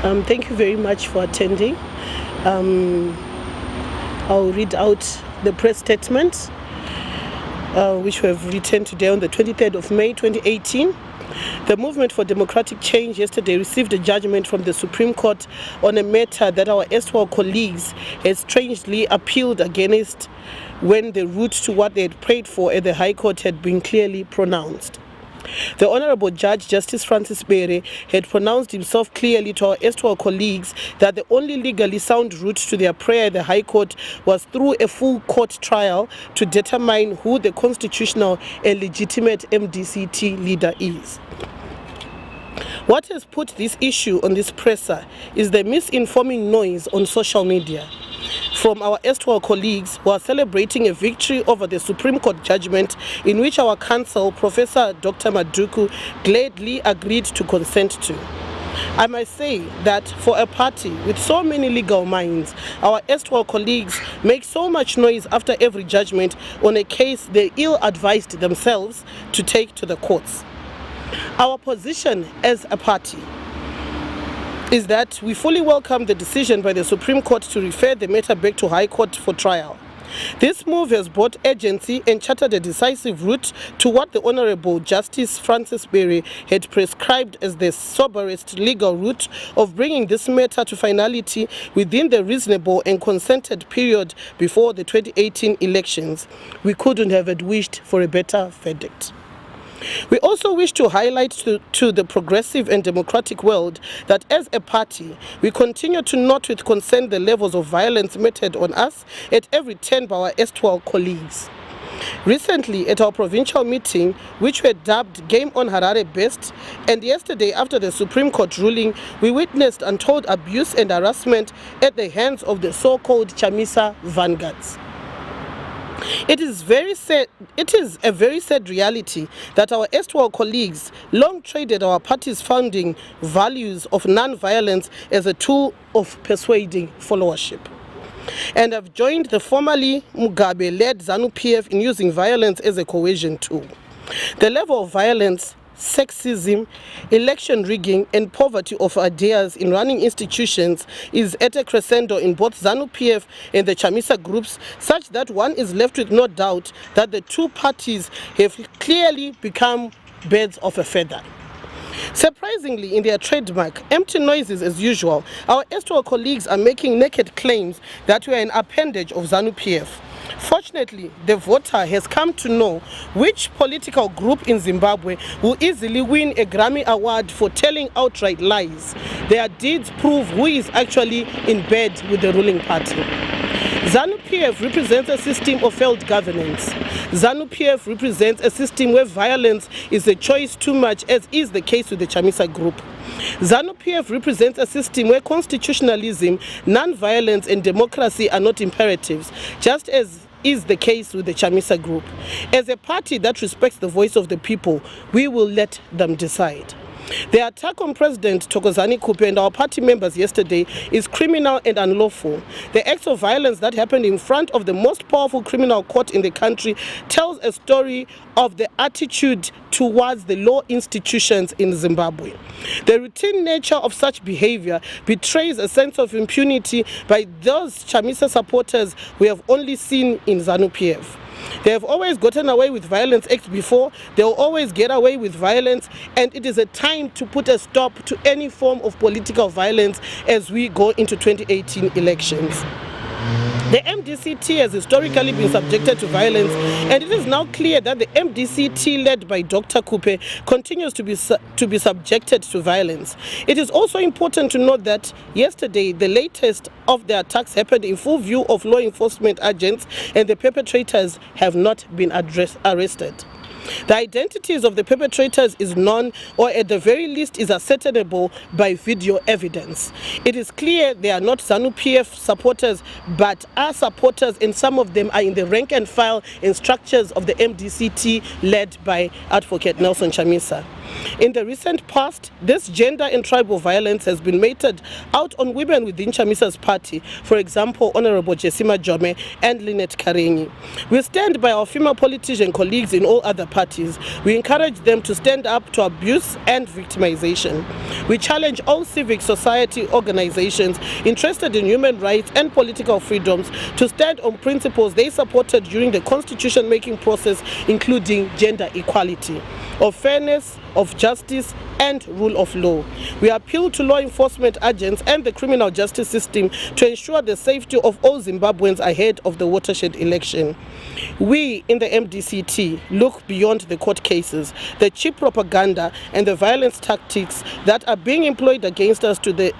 Thank you very much for attending. I'll read out the press statement which we have written today on the 23rd of May 2018. The Movement for Democratic Change yesterday received a judgment from the Supreme Court on a matter that our erstwhile colleagues had strangely appealed against when the route to what they had prayed for at the High Court had been clearly pronounced. The Honorable Judge Justice Francis Bere had pronounced himself clearly to our erstwhile colleagues that the only legally sound route to their prayer at the High Court was through a full court trial to determine who the constitutional and legitimate MDCT leader is. What has put this issue on this presser is the misinforming noise on social media from our erstwhile colleagues who are celebrating a victory over the Supreme Court judgment in which our counsel, Professor Dr. Maduku, gladly agreed to consent to. I must say that for a party with so many legal minds, our erstwhile colleagues make so much noise after every judgment on a case they ill-advised themselves to take to the courts. Our position as a party is that we fully welcome the decision by the Supreme Court to refer the matter back to High Court for trial. This move has brought urgency and charted a decisive route to what the Honorable Justice Francis Bere had prescribed as the soberest legal route of bringing this matter to finality within the reasonable and consented period before the 2018 elections. We couldn't have wished for a better verdict. We also wish to highlight to the progressive and democratic world that as a party, we continue to note with concern the levels of violence meted on us at every turn by our erstwhile colleagues. Recently, at our provincial meeting, which were dubbed Game on Harare Best, and yesterday after the Supreme Court ruling, we witnessed untold abuse and harassment at the hands of the so-called Chamisa vanguards. It is a very sad reality that our erstwhile colleagues long traded our party's founding values of non-violence as a tool of persuading followership, and have joined the formerly Mugabe-led ZANU-PF in using violence as a coercion tool. The level of violence, sexism, election rigging, and poverty of ideas in running institutions is at a crescendo in both ZANU-PF and the Chamisa groups, such that one is left with no doubt that the two parties have clearly become birds of a feather. Surprisingly, in their trademark, empty noises as usual, our erstwhile colleagues are making naked claims that we are an appendage of ZANU-PF. Fortunately, the voter has come to know which political group in Zimbabwe will easily win a Grammy Award for telling outright lies. Their deeds prove who is actually in bed with the ruling party. ZANU-PF represents a system of failed governance. ZANU-PF represents a system where violence is a choice too much, as is the case with the Chamisa group. ZANU-PF represents a system where constitutionalism, non-violence and democracy are not imperatives, just as is the case with the Chamisa group. As a party that respects the voice of the people, we will let them decide. The attack on President Thokozani Khupe and our party members yesterday is criminal and unlawful. The acts of violence that happened in front of the most powerful criminal court in the country tells a story of the attitude towards the law institutions in Zimbabwe. The routine nature of such behavior betrays a sense of impunity by those Chamisa supporters we have only seen in ZANU-PF. They have always gotten away with violence acts before, they will always get away with violence, and it is a time to put a stop to any form of political violence as we go into 2018 elections. The MDCT has historically been subjected to violence, and it is now clear that the MDCT led by Dr. Khupe continues to be subjected to violence. It is also important to note that yesterday the latest of the attacks happened in full view of law enforcement agents, and the perpetrators have not been arrested. The identities of the perpetrators is known, or at the very least is ascertainable by video evidence. It is clear they are not ZANU-PF supporters, but are supporters, and some of them are in the rank and file and structures of the MDCT led by Advocate Nelson Chamisa. In the recent past, this gender and tribal violence has been meted out on women within Chamisa's party, for example, Honorable Jesima Jome and Lynette Karenyi. We stand by our female politician colleagues in all other parties. We encourage them to stand up to abuse and victimization. We challenge all civic society organizations interested in human rights and political freedoms to stand on principles they supported during the constitution-making process, including gender equality, of fairness, of justice, and rule of law. We appeal to law enforcement agents and the criminal justice system to ensure the safety of all Zimbabweans ahead of the watershed election. We in the MDCT look beyond the court cases, the cheap propaganda, and the violence tactics that are being employed against us to the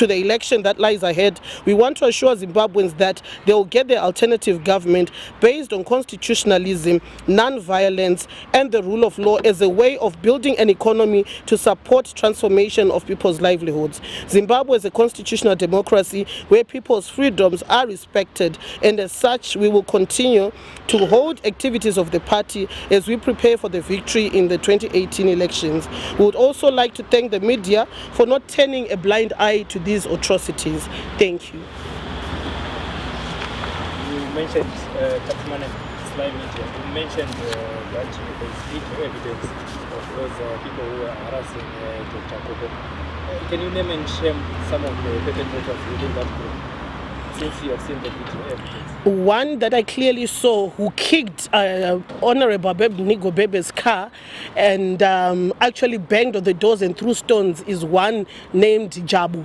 election that lies ahead. We want to assure Zimbabweans that they will get their alternative government based on constitutionalism, non-violence, and the rule of law as a way of building an economy to support transformation of people's livelihoods. Zimbabwe is a constitutional democracy where people's freedoms are respected, and as such we will continue to hold activities of the party as we prepare for the victory in the 2018 elections. We would also like to thank the media for not turning a blind eye to these atrocities. Thank you. You mentioned Katumane Slime Media. You mentioned that there is video evidence of those people who are harassing Dr. Khupe. Can you name and shame some of the perpetrators within that group, since you have seen the video evidence? One that I clearly saw who kicked Honorable Nigo Bebe's car and actually banged on the doors and threw stones is one named Jabu.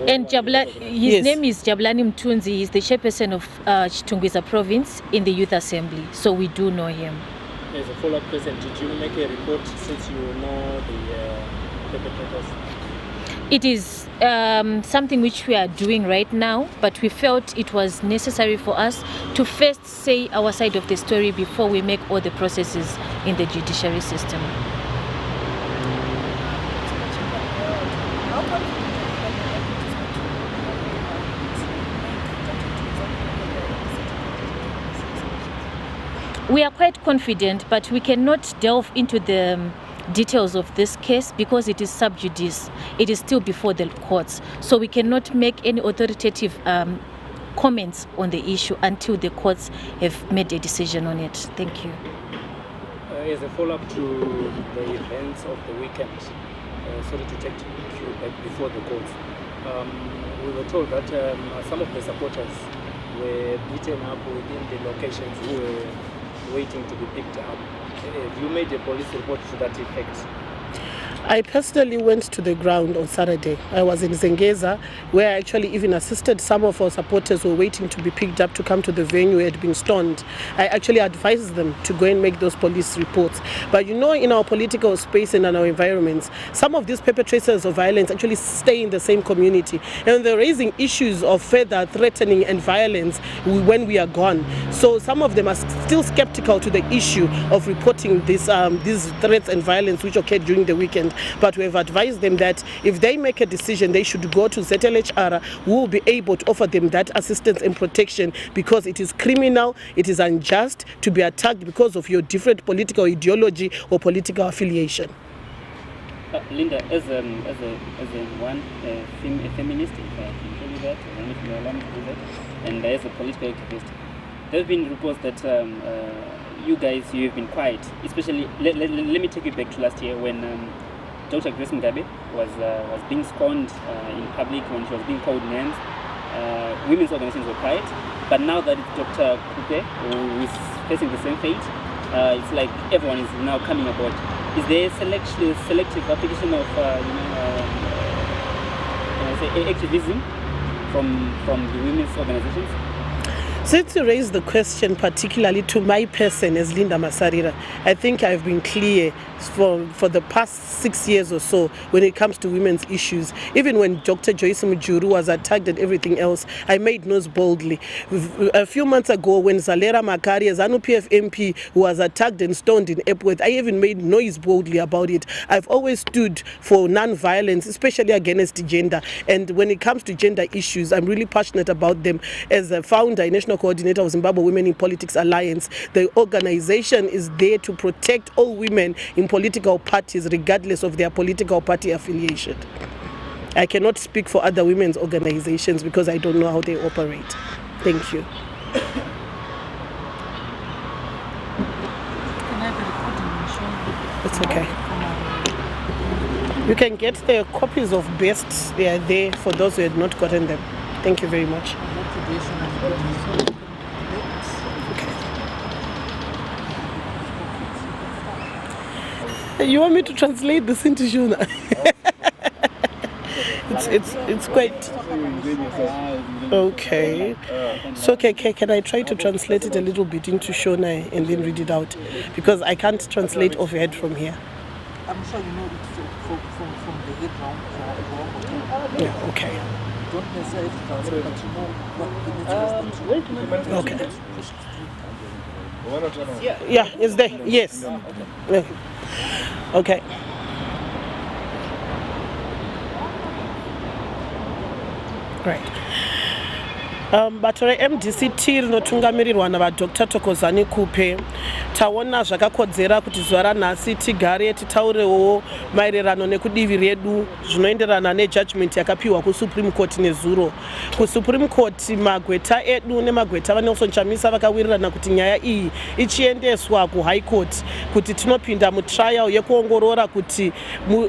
And his name is Jabulani Mtunzi. He's the chairperson of Chitungwiza province in the youth assembly. So we do know him. As a follow-up question, did you make a report since you know the perpetrators? It is something which we are doing right now, but we felt it was necessary for us to first say our side of the story before we make all the processes in the judiciary system. We are quite confident, but we cannot delve into the details of this case because it is sub judice. It is still before the courts. So we cannot make any authoritative comments on the issue until the courts have made a decision on it. Thank you. As a follow-up to the events of the weekend, sorry to take you back before the courts, we were told that some of the supporters were beaten up within the locations who were waiting to be picked up. Have you made a police report to that effect? I personally went to the ground on Saturday. I was in Zengeza, where I actually even assisted some of our supporters who were waiting to be picked up to come to the venue who had been stoned. I actually advised them to go and make those police reports. But you know, in our political space and in our environments, some of these perpetrators of violence actually stay in the same community. And they're raising issues of further threatening and violence when we are gone. So some of them are still skeptical to the issue of reporting these threats and violence which occurred during the weekend. But we have advised them that if they make a decision, they should go to ZLHR, who will be able to offer them that assistance and protection, because it is criminal, it is unjust to be attacked because of your different political ideology or political affiliation. Linda, as a feminist, if I can tell you that, and if you allow me to do that, and as a political activist, there have been reports that you guys, you have been quiet, especially, let me take you back to last year when Dr. Grace Mugabe was being scorned in public, when she was being called names. Women's organizations were quiet, but now that it's Dr. Khupe who is facing the same fate, it's like everyone is now coming aboard. Is there selective application of activism from the women's organizations? Since you raised the question particularly to my person as Linda Masarira, I think I've been clear for the past 6 years or so when it comes to women's issues. Even when Dr. Joyce Mujuru was attacked and everything else, I made noise boldly. A few months ago when Zalera Makari, a ZANU-PF MP, was attacked and stoned in Epworth, I even made noise boldly about it. I've always stood for non-violence, especially against gender. And when it comes to gender issues, I'm really passionate about them. As a founder and national coordinator of Zimbabwe Women in Politics Alliance, the organization is there to protect all women in political parties regardless of their political party affiliation. I cannot speak for other women's organizations because I don't know how they operate. Thank you. It's okay. You can get the copies of best. They are there for those who had not gotten them. Thank you very much. Okay. You want me to translate this into Shona? It's quite okay. So can I try to translate it a little bit into Shona and then read it out, because I can't translate overhead from here. I'm sure you know it from the head round. Yeah. Okay. Don't necessarily translate, but you know what the Okay. Yeah, it's there. Yes. Okay. Right. Bato reMDCT rinotungamirirwa navaDr Thokozani Khupe taona zvakakodzera kuti zuva ranhasi tigare titaurewo maererano nekudivi redu zvinoenderana nejudgment yakapiwa kuSupreme Court nezuro. KuSupreme Court magweta edu nemagweta vaNelson Chamisa vakawirirana kuti nyaya iyi ichiendeswa kuHigh Court kuti tinopinda mutrial yekuongorora kuti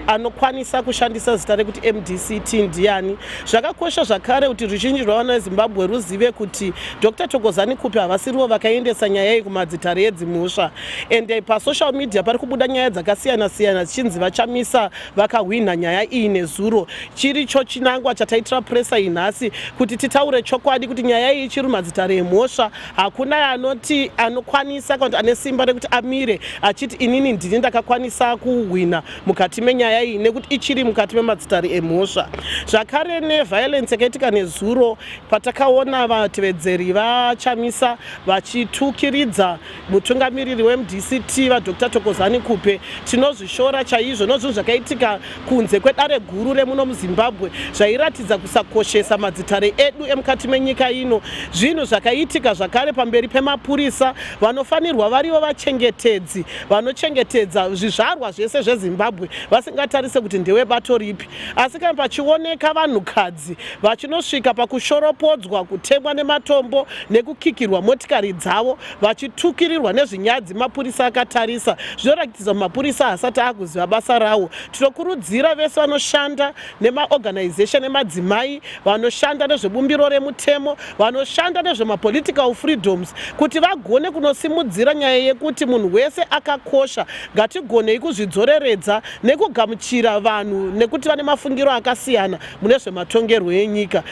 anokwanisa kushandisa zita rekuti MDCT ndiani. Zvakakosha zvakare kuti ruzhinji rwavana veZimbabwe ruzive kuti Dr. Thokozani Khupe havasirivo vakaendesa nyaya iyi kumadzitare edzimusha. Ende pasocial media pari kubuda nyaya dzakasiyana siyana dzichinzi vaChamisa vakahwina nyaya iyi nezuro. Chiricho chinangwa chataitira presa inhasi kuti titaure chokwadi kuti nyaya iyi ichiri madzitare emhosva. Hakuna anoti anokwanisa kana ane simba rekuti amire achiti inini ndini ndakakwanisa kuhwina mukati menyaya iyi nekuti ichiri mukati memadzitare emhosva. Zvakare neviolence yakaitika nezuro patakaona vatevedzeri vaChamisa vachitukiridza mutungamiriri weMDCT vaDr. Thokozani Khupe, tinozvishora chaizvo nozvinhu zvakaitika kunze kwedare guru remuno muZimbabwe zvairatidza kusakoshesa madzitare edu emukati menyika ino. Zvinhu zvakaitika zvakare pamberi pemapurisa vanofanirwa varivo vachengetedzi vanochengetedza zvizvarwa zvese zveZimbabwe vasingatarise kuti ndewebato ripi. Asi kana pachioneka vanhukadzi vachinosvika pakushoropodzwa, kutemwa nematombo nekukikirwa motikari dzavo vachitukirirwa nezvinyadzi mapurisa akatarisa, zvinoratidza mapurisa asati akuziva basa rawo. Tinokurudzira vese vanoshanda nemaorganization emadzimai, vanoshanda nezvebumbiro remutemo, vanoshanda nezvemapolitical freedoms kuti vagone kunosimudzira nyaya yekuti munhu wese akakosha. Ngatigonei kuzvidzoreredza nekugamuchira vanhu nekuti vane mafungiro akasiyana mune zvematongerwo enyika.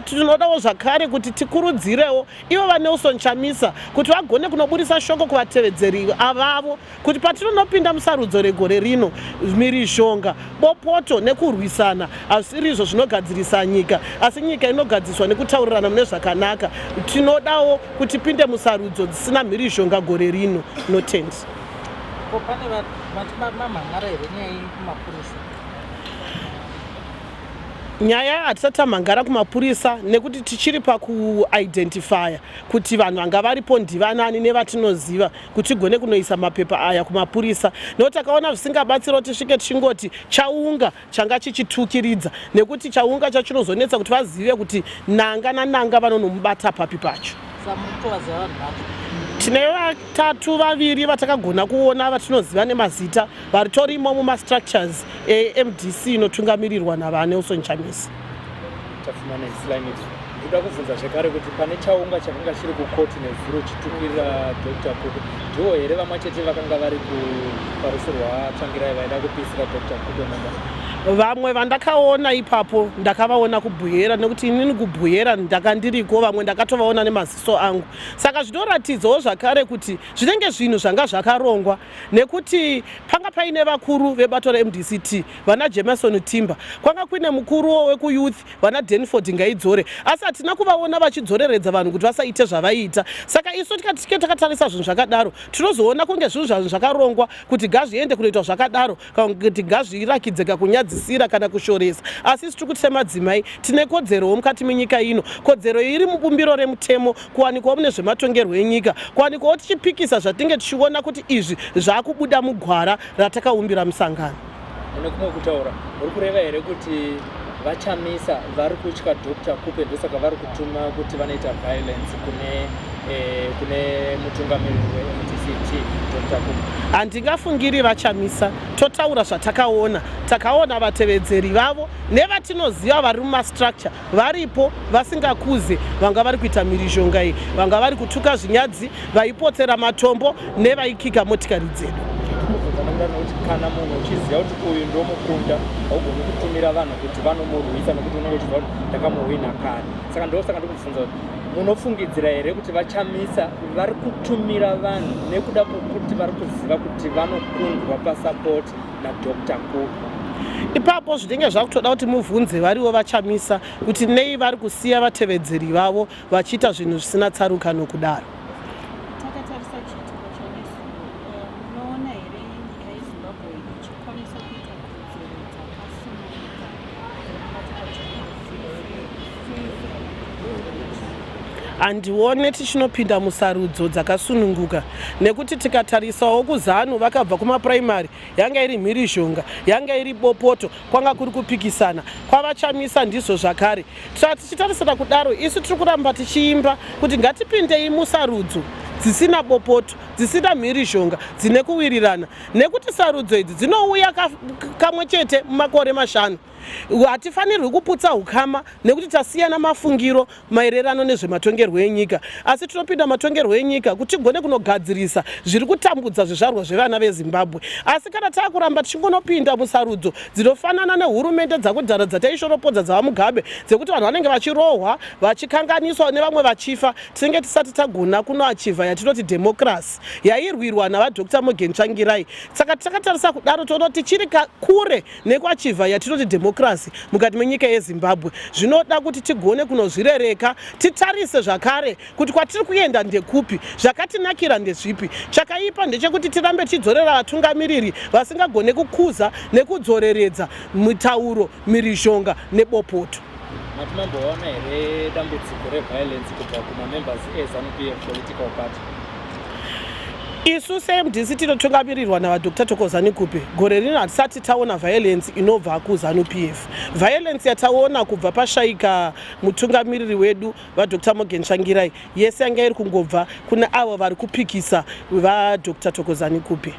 Tinodawo zvakare kuti tikurudzirewo ivo vaNelson Chamisa kuti vagone kunoburisa shoko kuvatevedzeri avavo kuti patinonopinda musarudzo regore rino mhirizhonga, bopoto nekurwisana hazvisiri izvo zvinogadzirisa nyika, asi nyika inogadziswa nekutaurirana mune zvakanaka. Tinodawo kuti pinde musarudzo dzisina mhirizhonga gore rino. Notendi. Pane vamhanara here nyaya iyi kumapurisa? Nyaya hatisati tamhangara kumapurisa nekuti tichiri pakuidentifya kuti vanhu vanga varipo ndivanani nevatinoziva kuti tigone kunoisa mapepa aya kumapurisa. Nekuti takaona zvisingabatsira kuti tisvike tichingoti chaunga changa chichitukiridza, nekuti chaunga chachinozonetsa kuti vazive kuti nanga nananga vanonomubata papi pacho. Tine vatatu vaviri vatakagona kuona vatinoziva nemazita varitorimo mumastructures eMDC inotungamirirwa navaNelson Chamisa. Ndikuda kubvunza zvekare kuti pane chaunga chakanga chiri kukoti nezuro chitukirira Dr. Khupe, ndivo here vamwe chete vakanga vari parufu rwatsvangirai vaida kupisira Dr. Khupe mumba? Vamwe vandakaona ipapo ndakavaona kubhuyera nekuti inini kubhuyera ndakandiriko, vamwe ndakatovaona nemaziso angu. Saka zvinoratidzawo zvakare kuti zvinenge zvinhu zvanga zvakarongwa, nekuti panga paine vakuru vebato reMDCT vana Jameson Timber, kwanga kuine mukuru wekuyouth vana Denford Ngaidzore, asi hatina kuvaona vachidzoreredza vanhu kuti vasaite zvavaiita. Saka isu tikatike takatarisa zvinhu zvakadaro tinozoona kunge zvinhu zvakarongwa kuti ngazviende kunoitwa zvakadaro kana kuti ngazvirakidzeka kunyadzisira kana kushoresa. Asi tiri kuti semadzimai tine kodzerowo mukati menyika ino, kodzero iri mubumbiro remutemo, kuwanikwawo mune zvematongerwo enyika, kuwanikwawo tichipikisa zvatinge tichiona kuti izvi zvakubuda mugwara ratakaumbira musangano. Mune kumwe kutaura muri kureva here kuti vaChamisa vari kutya Dr. Khupe ndosaka vari kutuma kuti vanoita violence kune kune mutungamiriri weMTCT Dr. Khupe? Handingafungiri vachamisa, totaura zvatakaona. Takaona vatevedzeri vavo nevatinoziva vari mumastructure varipo vasingakuze, vanga vari kuita mhirizhonga iyi, vanga vari kutuka zvinyadzi, vaipotsera matombo nevaikika motikari dzedu. Kana munhu uchiziva kuti uyu ndo mukunda haugoni kutumira vanhu kuti vanomurwisa nokuti unenge uchiziva kuti ndakamuhwina kare. Saka ndokubvunza kuti munofungidzira here kuti vachamisa vari kutumira vanhu nekuda kwokuti vari kuziva kuti vanokundwa pasapoti naDr. Khupe? Ipapo zvinenge zvakutoda kuti mubvunze variwo vachamisa kuti nei vari kusiya vatevedzeri vavo vachiita zvinhu zvisina tsarukano kudaro. Takatarisa chiitiko chanesu, munoona here nyika yeZimbabwe ichikwanisa kuita kodzero dzakasununguka Handione tichinopinda musarudzo dzakasununguka nekuti tikatarisawo kuZANU vakabva kumapuraimari yanga iri mhirizhonga, yanga iri bopoto, kwanga kuri kupikisana, kwavachamisa ndizvo zvakare. Tichitarisira kudaro isu tiri kuramba tichiimba kuti ngatipindei musarudzo dzisina bopoto, dzisina mhirizhonga, dzine kuwirirana, nekuti sarudzo idzi dzinouya kamwe chete mumakore 5. Hatifanirwi kuputsa ukama nekuti tasiyana mafungiro maererano nezvematongerwo enyika, asi tinopinda matongerwo enyika kuti tigone kunogadzirisa zviri kutambudza zvizvarwa zvevana veZimbabwe. Asi kana takuramba tichingonopinda musarudzo dzinofanana nehurumende dzakudhara dzataishoropodza dzavaMugabe, dzekuti vanhu vanenge vachirohwa, vachikanganiswa nevamwe vachifa, tinenge tisati tagona kunoachiva yatinoti democracy yairwirwa navaDr. Morgan Tsvangirai. Saka takatarisa kudaro toona kuti tichiri kure nekuachiva yatinoti democracy mukati menyika yeZimbabwe. Zvinoda kuti tigone kunozvirereka, titarise zvakare kuti kwatiri kuenda ndekupi, zvakatinakira ndezvipi. Chakaipa ndechekuti tirambe tidzorera vatungamiriri vasingagone kukuza nekudzoreredza mitauro, mhirizhonga nebopoto. Matimamboona here dambudziko reviolence kubva kumamembers eZanu-PF political party? Isu seMDC tinotungamirirwa navaDr. Khupe. Gore rino hatisati taona violence inobva kuZanu-PF. Violence yataona kubva pashaika mutungamiriri wedu vaDr. Morgan Tsvangirai yese yanga iri kungobva kuna avo vari kupikisa vaDr. Khupe.